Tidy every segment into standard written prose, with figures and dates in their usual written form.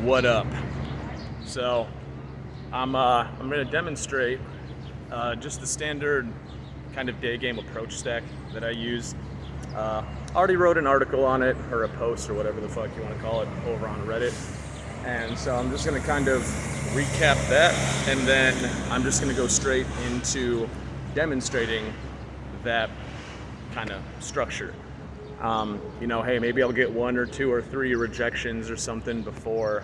What up? So I'm going to demonstrate just the standard kind of Daygame approach stack that I use. Already wrote an article on it, or a post, or whatever the fuck you want to call it, over on Reddit. And so I'm just going to kind of recap that, and then I'm just going to go straight into demonstrating that kind of structure. Hey, maybe I'll get 1 or 2 or 3 rejections or something before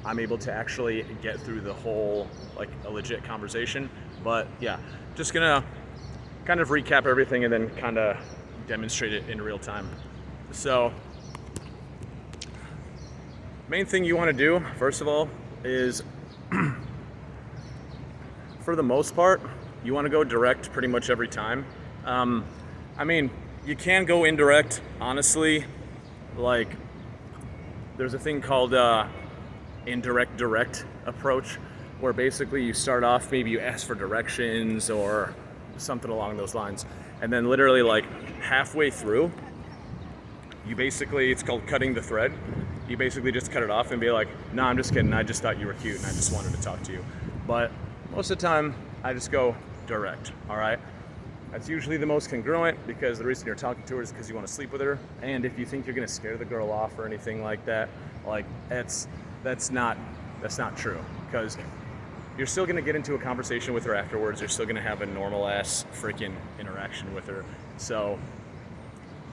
I'm able to actually get through the whole, like, a legit conversation. But yeah, just gonna kind of recap everything and then kind of demonstrate it in real time. So, main thing you want to do, first of all, is for the most part, you want to go direct pretty much every time. You can go indirect, honestly. Like, there's a thing called indirect direct approach, where basically you start off, maybe you ask for directions or something along those lines, and then literally like halfway through, you basically, it's called cutting the thread. You basically just cut it off and be like, nah, I'm just kidding, I just thought you were cute and I just wanted to talk to you. But most of the time, I just go direct, all right? That's usually the most congruent, because the reason you're talking to her is because you want to sleep with her. And if you think you're going to scare the girl off or anything like that, like that's not true, because you're still going to get into a conversation with her afterwards. You're still going to have a normal ass freaking interaction with her. So,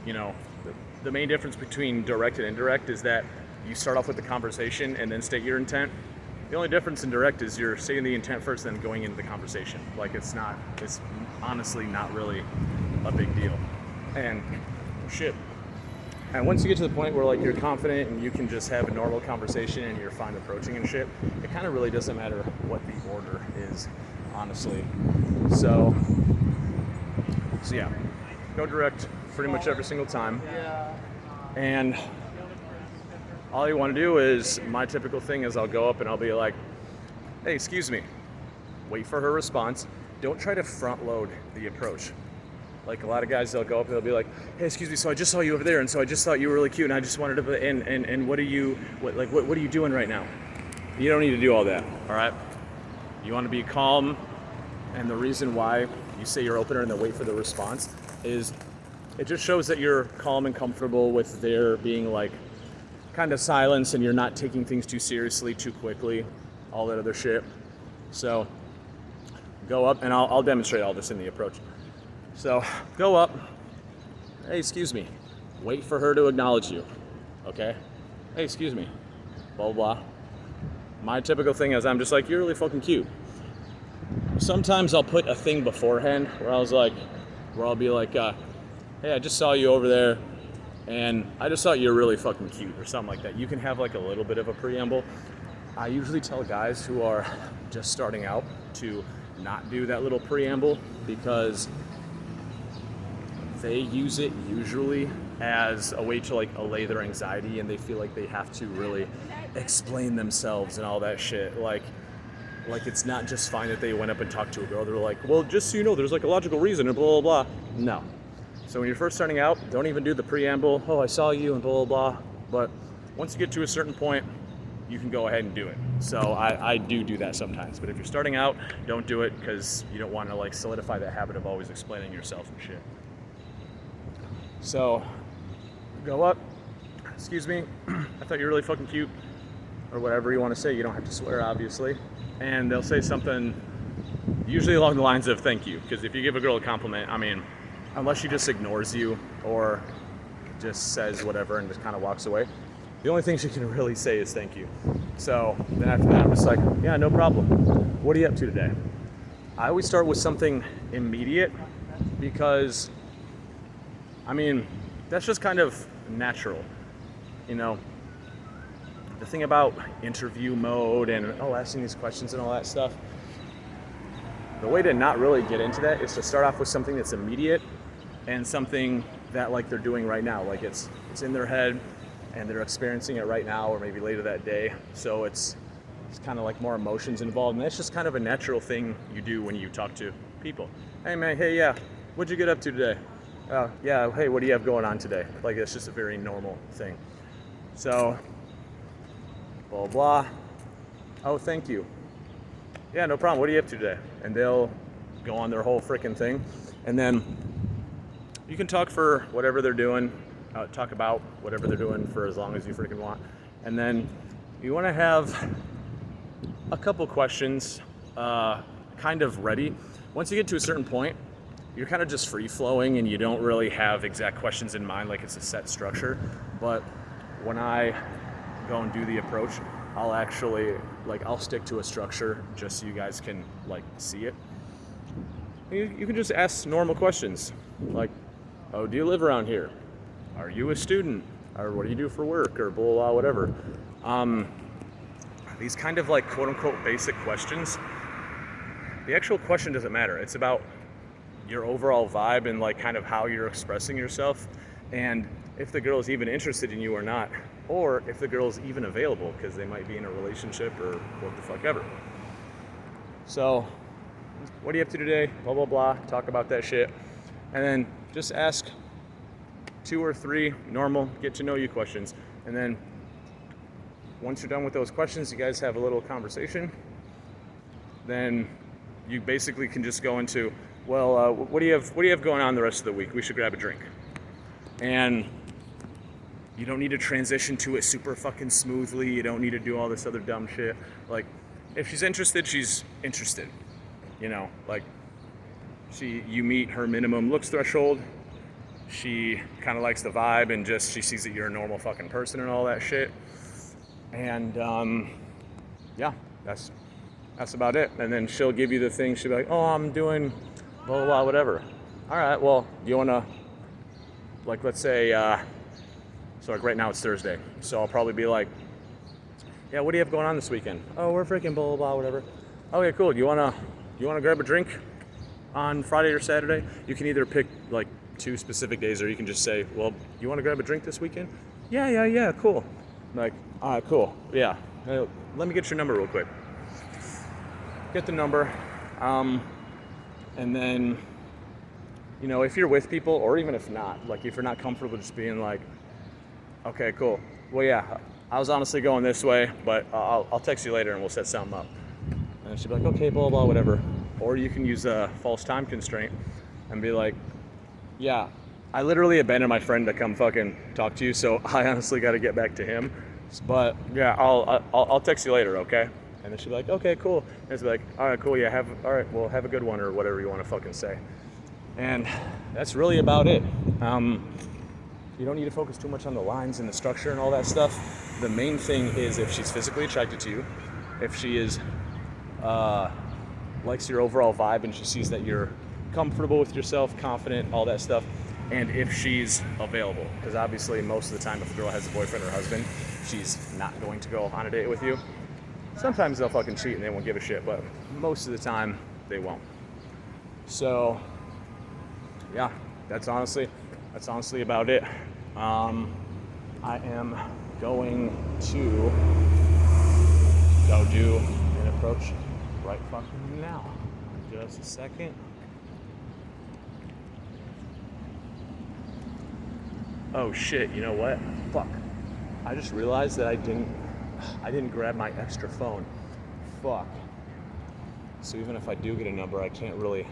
the main difference between direct and indirect is that you start off with the conversation and then state your intent. The only difference in direct is you're stating the intent first, then going into the conversation. Like, it's honestly not really a big deal. And once you get to the point where, like, you're confident and you can just have a normal conversation and you're fine approaching and shit, it kind of really doesn't matter what the order is, honestly. So yeah, go direct pretty much every single time. And all you want to do is, my typical thing is I'll go up and I'll be like, hey, excuse me. Wait for her response. Don't try to front load the approach. Like, a lot of guys, they'll go up and they'll be like, hey, excuse me, so I just saw you over there, and so I just thought you were really cute, and I just wanted to, and what are you doing right now? You don't need to do all that, all right? You want to be calm, and the reason why you say your opener and then wait for the response is it just shows that you're calm and comfortable with there being, like, kind of silence, and you're not taking things too seriously, too quickly, all that other shit. So go up, and I'll demonstrate all this in the approach. So go up, hey, excuse me, wait for her to acknowledge you, okay? Hey, excuse me, blah, blah, blah. My typical thing is I'm just like, you're really fucking cute. Sometimes I'll put a thing beforehand where I'll be like, hey, I just saw you over there, and I just thought you were really fucking cute, or something like that. You can have like a little bit of a preamble. I usually tell guys who are just starting out to not do that little preamble, because they use it usually as a way to, like, allay their anxiety, and they feel like they have to really explain themselves and all that shit. Like it's not just fine that they went up and talked to a girl. They're like, well, just so you know, there's like a logical reason and blah, blah, blah. No. So when you're first starting out, don't even do the preamble, oh, I saw you and blah, blah, blah. But once you get to a certain point, you can go ahead and do it. So I do that sometimes. But if you're starting out, don't do it, because you don't want to, like, solidify that habit of always explaining yourself and shit. So go up, excuse me, I thought you were really fucking cute, or whatever you want to say. You don't have to swear, obviously. And they'll say something usually along the lines of thank you, because if you give a girl a compliment, unless she just ignores you or just says whatever and just kind of walks away, the only thing she can really say is thank you. So then after that, I'm just like, yeah, no problem. What are you up to today? I always start with something immediate, because that's just kind of natural. The thing about interview mode and asking these questions and all that stuff, the way to not really get into that is to start off with something that's immediate and something that, like, they're doing right now. Like, it's in their head and they're experiencing it right now, or maybe later that day. So it's kind of like more emotions involved, and that's just kind of a natural thing you do when you talk to people. Hey man, hey, yeah, what'd you get up to today? Yeah, hey, what do you have going on today? Like, it's just a very normal thing. So, blah, blah. Oh, thank you. Yeah, no problem. What are you up to today? And they'll go on their whole freaking thing. And then you can talk for whatever they're doing, talk about whatever they're doing for as long as you freaking want. And then you want to have a couple questions kind of ready. Once you get to a certain point, you're kind of just free flowing and you don't really have exact questions in mind, like it's a set structure. But when I go and do the approach, I'll actually, I'll stick to a structure just so you guys can see it. You can just ask normal questions like, oh, do you live around here? Are you a student? Or what do you do for work? Or blah, blah, whatever. These kind of quote unquote basic questions, the actual question doesn't matter. It's about your overall vibe and kind of how you're expressing yourself, and if the girl is even interested in you or not, or if the girl is even available because they might be in a relationship or what the fuck ever. So, what are you up to today? Blah, blah, blah. Talk about that shit. And then just ask 2 or 3 normal get to know you questions. And then once you're done with those questions, you guys have a little conversation. Then you basically can just go into, well, what do you have going on the rest of the week? We should grab a drink. And you don't need to transition to it super fucking smoothly. You don't need to do all this other dumb shit. If she's interested, she's interested. You meet her minimum looks threshold. She kind of likes the vibe and just she sees that you're a normal fucking person and all that shit. And yeah, that's about it. And then she'll give you the thing. She'll be like, oh, I'm doing blah, blah, blah, whatever. All right, well, do you want to, let's say, so right now it's Thursday. So I'll probably be like, yeah, what do you have going on this weekend? Oh, we're freaking blah, blah, blah, whatever. Okay, cool. Do you want to grab a drink on Friday or Saturday? You can either pick 2 specific days, or you can just say, well, you want to grab a drink this weekend? Yeah, cool. All right, cool. Yeah. Let me get your number real quick. Get the number. And then, if you're with people, or even if not, if you're not comfortable just being okay, cool. Well, yeah, I was honestly going this way, but I'll text you later and we'll set something up. And she'll be like, okay, blah, blah, whatever. Or you can use a false time constraint and be like, yeah, I literally abandoned my friend to come fucking talk to you, so I honestly got to get back to him. But yeah, I'll text you later, okay? And then she'll be like, okay, cool. And it's like, all right, cool, yeah, have a good one, or whatever you want to fucking say. And that's really about it. You don't need to focus too much on the lines and the structure and all that stuff. The main thing is if she's physically attracted to you, if she is likes your overall vibe and she sees that you're comfortable with yourself, confident, all that stuff, and if she's available. Because obviously most of the time if a girl has a boyfriend or husband, she's not going to go on a date with you. Sometimes they'll fucking cheat and they won't give a shit, but most of the time they won't. So yeah, that's honestly about it. I am going to go do an approach right fucking now. Just a second. Oh shit, you know what? Fuck. I just realized that I didn't grab my extra phone. Fuck. So even if I do get a number, I can't really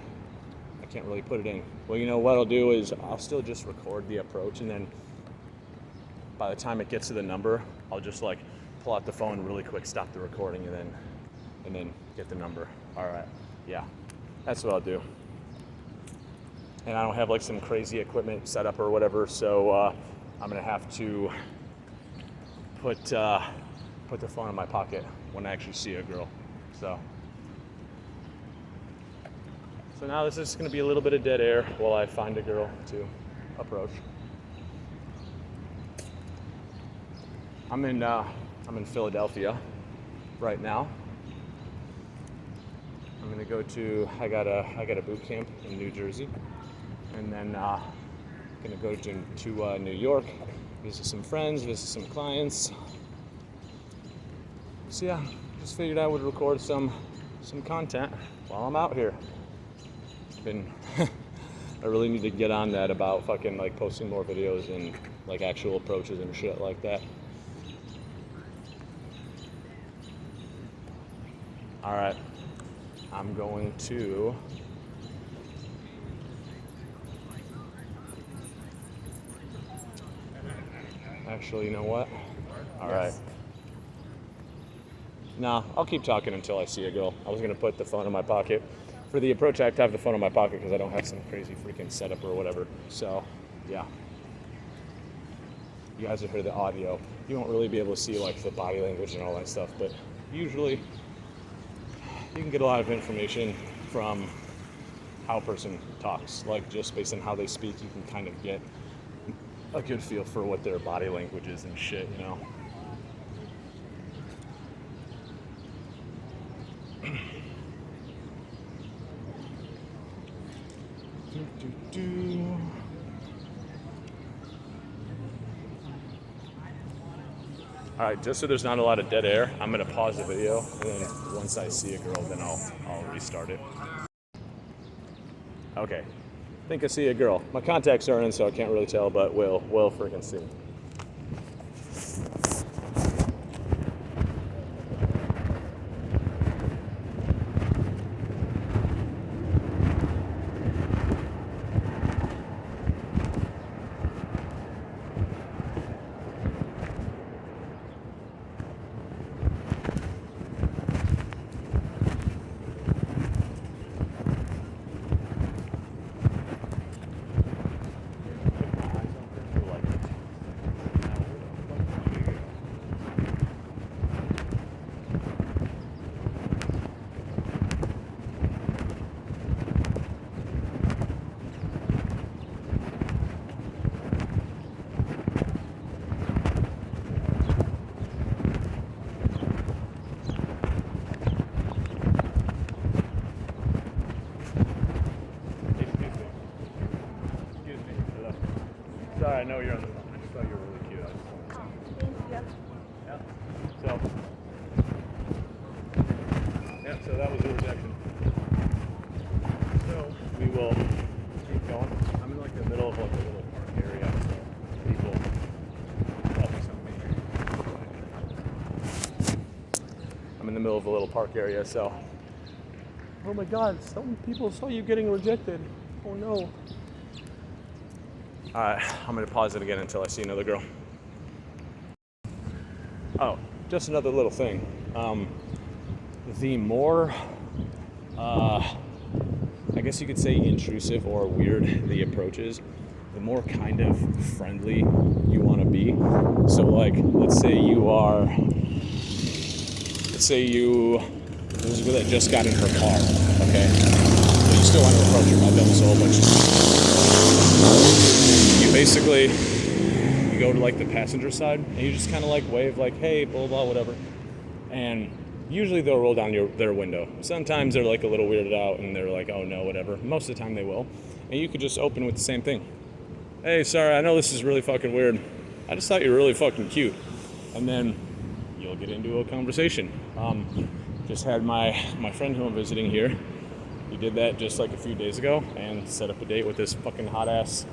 put it in. Well, you know what I'll do is I'll still just record the approach, and then by the time it gets to the number, I'll just pull out the phone really quick, stop the recording, and then get the number. All right. Yeah. That's what I'll do. And I don't have some crazy equipment set up or whatever, so I'm gonna have to put the phone in my pocket when I actually see a girl. So now this is gonna be a little bit of dead air while I find a girl to approach. I'm in Philadelphia right now. I'm gonna go to I got a boot camp in New Jersey, and then gonna go to New York, visit some friends, visit some clients. So yeah, just figured I would record some content while I'm out here. It's been I really need to get on that about fucking posting more videos and actual approaches and shit like that. All right, I'm going to actually, you know what? All right. Nah, I'll keep talking until I see a girl. I was gonna put the phone in my pocket. For the approach act, I have the phone in my pocket because I don't have some crazy freaking setup or whatever. So, yeah. You guys will hear the audio. You won't really be able to see like the body language and all that stuff, but usually you can get a lot of information from how a person talks. Like just based on how they speak, you can kind of get a good feel for what their body language is and shit, you know. All right, just so there's not a lot of dead air, I'm gonna pause the video, and then once I see a girl, then I'll restart it. Okay, I think I see a girl. My contacts are in, so I can't really tell, but we'll freaking see. Sorry, I know you're on the phone. I just thought you were really cute. I just wanted to yeah. So that was a rejection. So we will keep going. I'm in like the middle of like a little park area. So people probably saw me. I'm in the middle of a little park area, so oh my god, some people saw you getting rejected. Oh no. I'm going to pause it again until I see another girl. Oh, just another little thing. The more, I guess you could say intrusive or weird the approach is, the more kind of friendly you want to be. So like, let's say there's a girl that just got in her car, okay? But you still want to approach her. I've done this a whole bunch of times. Basically, you go to like the passenger side and you just kind of like wave like, hey, blah, blah, whatever. And usually they'll roll down their window. Sometimes they're like a little weirded out and they're like, oh no, whatever. Most of the time they will. And you could just open with the same thing. Hey, sorry, I know this is really fucking weird. I just thought you were really fucking cute. And then you'll get into a conversation. Just had my friend who I'm visiting here. He did that just like a few days ago and set up a date with this fucking hot ass.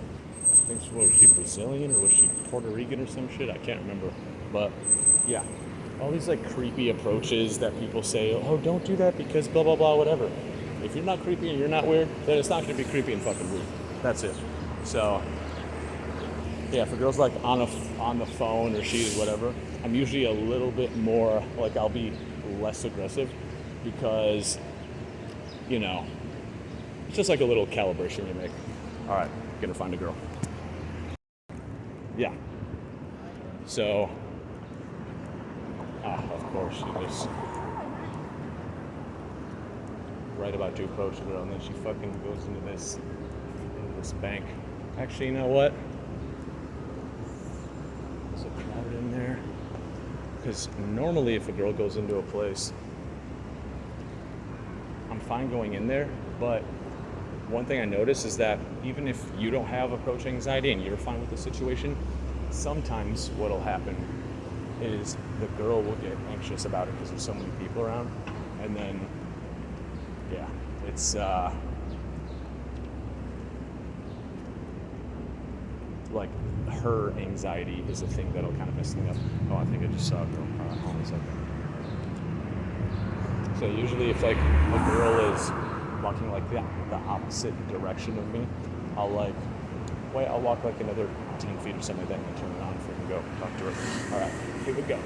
I think, was she Brazilian or was she Puerto Rican or some shit? I can't remember. But yeah, all these like creepy approaches that people say, oh, don't do that because blah, blah, blah, whatever. If you're not creepy and you're not weird, then it's not going to be creepy and fucking weird. That's it. So yeah, for girls like on the phone or she's whatever, I'm usually a little bit more like I'll be less aggressive because, you know, it's just like a little calibration you make. All right, gonna find a girl. Yeah. So, of course, she was right about to approach the girl, and then she fucking goes into this bank. Actually, you know what? There's a crowd in there. Because normally, if a girl goes into a place, I'm fine going in there, but one thing I notice is that even if you don't have approach anxiety and you're fine with the situation, sometimes what'll happen is the girl will get anxious about it because there's so many people around, and then yeah, it's like her anxiety is a thing that'll kind of mess me up. Oh, I think I just saw a girl. Hold on a second. So usually if like a girl is walking like the opposite direction of me, I'll walk like another 10 feet or something like that and turn around and go talk to her. All right, here we go.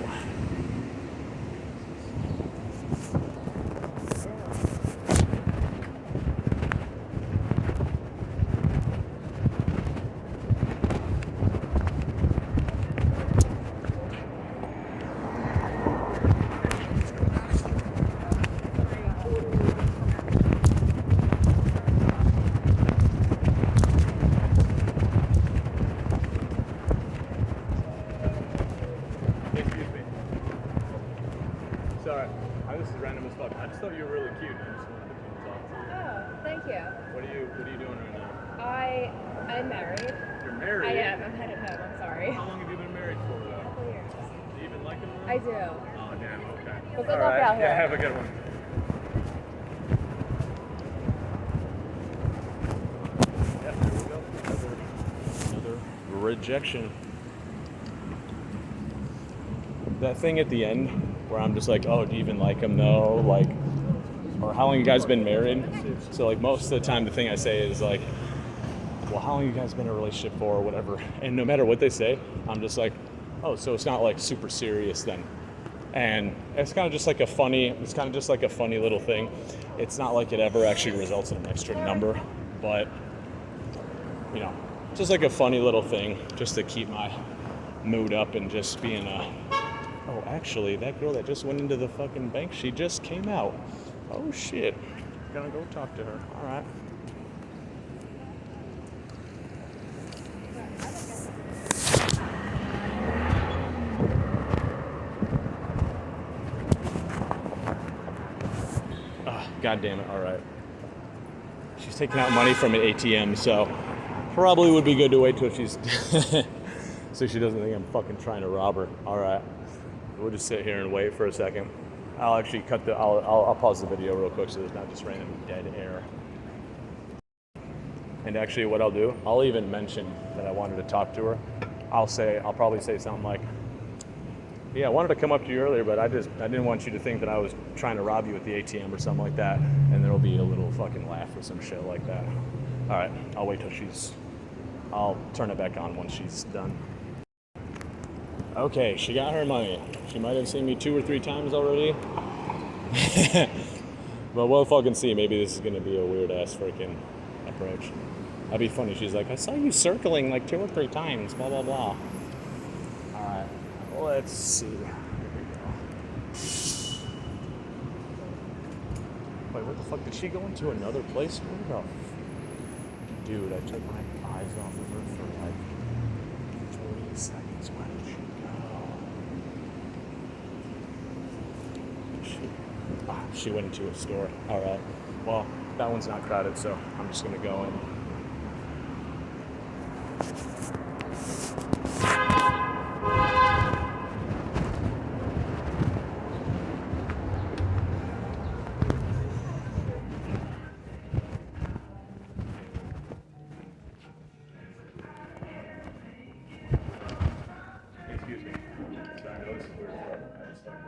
Sorry, this is random as fuck. I just thought you were really cute. I just wanted to come talk to you. Oh, thank you. What are you doing right now? I'm married. You're married? I am. I'm headed home. I'm sorry. How long have you been married for, though? A couple years. Do you even like him? I do. Oh, damn. Okay. Well, good luck out here. Yeah, have a good one. Yeah, there we go. Another rejection. That thing at the end where I'm just like, oh, do you even like him? No, like, or how long you guys been married? So like most of the time the thing I say is like, well, how long you guys been in a relationship for or whatever? And no matter what they say, I'm just like, oh, so it's not like super serious then. And it's kind of just like a funny little thing. It's not like it ever actually results in an extra number, but you know, just like a funny little thing just to keep my mood up and just being oh, actually, that girl that just went into the fucking bank, she just came out. Oh, shit. Gonna go talk to her. All right. God damn it. All right. She's taking out money from an ATM, so probably would be good to wait till she's... so she doesn't think I'm fucking trying to rob her. All right. We'll just sit here and wait for a second. I'll actually I'll pause the video real quick so there's not just random dead air. And actually what I'll do, I'll even mention that I wanted to talk to her. I'll probably say something like, yeah, I wanted to come up to you earlier, but I didn't want you to think that I was trying to rob you at the ATM or something like that. And there'll be a little fucking laugh or some shit like that. All right, I'll wait till I'll turn it back on once she's done. Okay, she got her money. She might have seen me 2 or 3 times already. But we'll fucking see. Maybe this is going to be a weird-ass freaking approach. That'd be funny. She's like, I saw you circling like 2 or 3 times, blah, blah, blah. All right, let's see. Here we go. Wait, what the fuck? Did she go into another place? Where the... Dude, I took my eyes off of her for like 20 seconds. Where did she go? She went into a store. All right. Well, that one's not crowded, so I'm just gonna go in. Excuse me. I know this is weird. I just thought.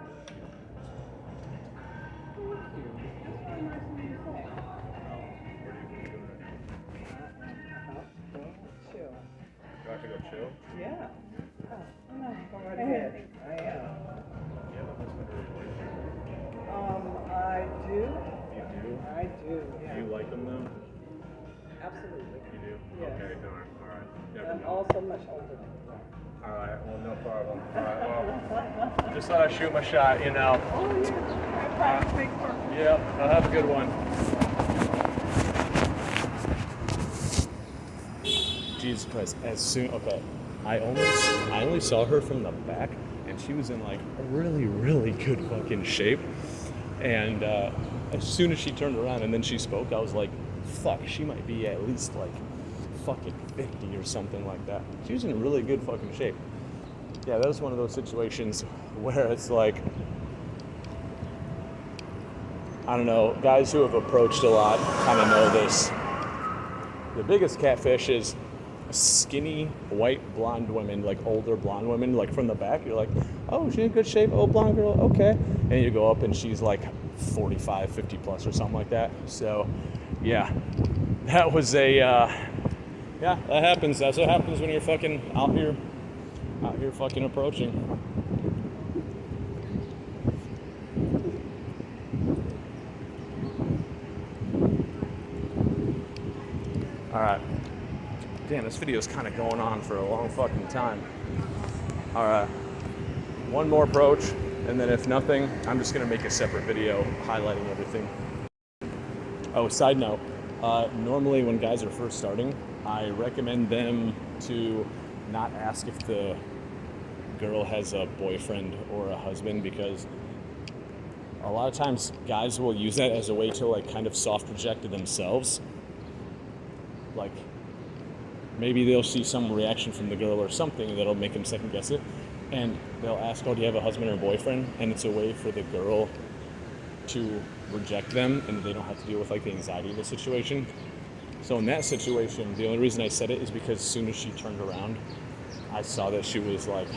You have to go chill? Yeah. Oh, no, go right ahead. I am. You have a husband or a wife? I do. You do? I do, yeah. Do you like them though? Absolutely. You do? Yes. Okay, darn. Alright. Never I'm know. also much older. Alright, well, no problem. Alright, well, just thought I'd shoot my shot, you know. Oh, yeah. Practice makes perfect. Yep, I'll have a good one. Jesus Christ, okay, I only saw her from the back, and she was in like a really, really good fucking shape. And as soon as she turned around and then she spoke, I was like, fuck, she might be at least like fucking 50 or something like that. She was in really good fucking shape. Yeah, that was one of those situations where it's like, I don't know, guys who have approached a lot kind of know this. The biggest catfish is skinny white blonde women, like older blonde women, like from the back, you're like, oh, she's in good shape, oh, blonde girl, okay. And you go up and she's like 45, 50 plus or something like that. So yeah, that was yeah, that happens. That's what happens when you're fucking out here fucking approaching. All right. Damn, this video is kind of going on for a long fucking time. All right. One more approach, and then if nothing, I'm just gonna make a separate video highlighting everything. Oh, side note. Normally when guys are first starting, I recommend them to not ask if the girl has a boyfriend or a husband, because a lot of times guys will use that as a way to like kind of soft reject to themselves. Like maybe they'll see some reaction from the girl or something that'll make them second guess it, and they'll ask, oh, do you have a husband or a boyfriend? And it's a way for the girl to reject them, and they don't have to deal with like the anxiety of the situation. So in that situation, the only reason I said it is because as soon as she turned around, I saw that she was like,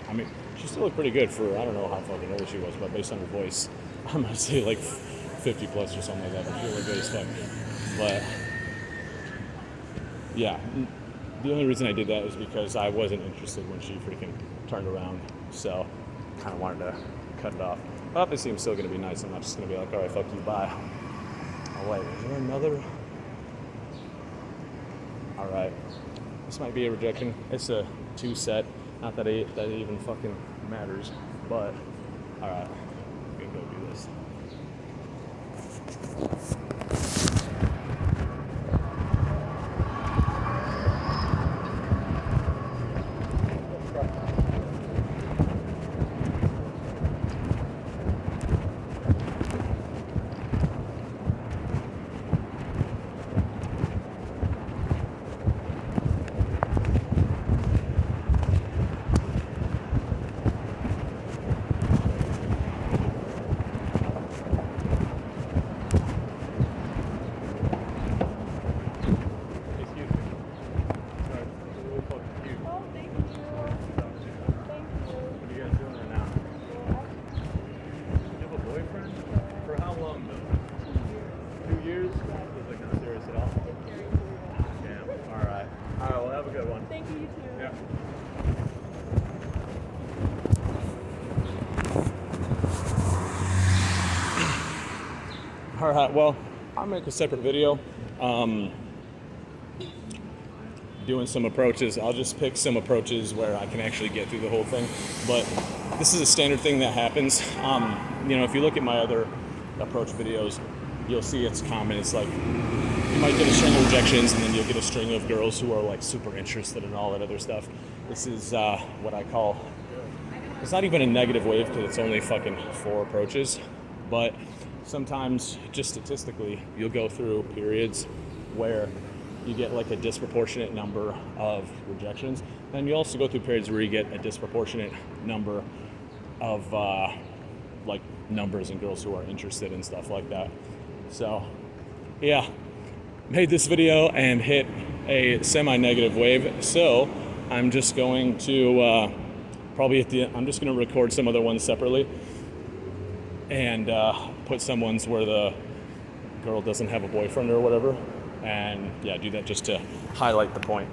I mean, she still looked pretty good for, I don't know how fucking old she was, but based on her voice, I'm gonna say like 50 plus or something like that, but she looked good as fuck. But yeah, the only reason I did that is because I wasn't interested when she freaking turned around, so kind of wanted to cut it off. But obviously I'm still gonna be nice. I'm not just gonna be like, all right, fuck you, bye. Oh wait, is there another? All right, this might be a rejection. It's a 2 set. Not that it even fucking matters, but all right, I'm gonna go do this. All right, well, I'll make a separate video doing some approaches. I'll just pick some approaches where I can actually get through the whole thing. But this is a standard thing that happens. You know, if you look at my other approach videos, you'll see it's common. It's like you might get a string of rejections, and then you'll get a string of girls who are like super interested in all that other stuff. This is what I call, it's not even a negative wave because it's only fucking 4 approaches, but sometimes, just statistically, you'll go through periods where you get like a disproportionate number of rejections. Then you also go through periods where you get a disproportionate number of like numbers in girls who are interested in stuff like that. So yeah, made this video and hit a semi-negative wave. So I'm just going to I'm just going to record some other ones separately and put some ones where the girl doesn't have a boyfriend or whatever, and yeah, do that just to highlight the point.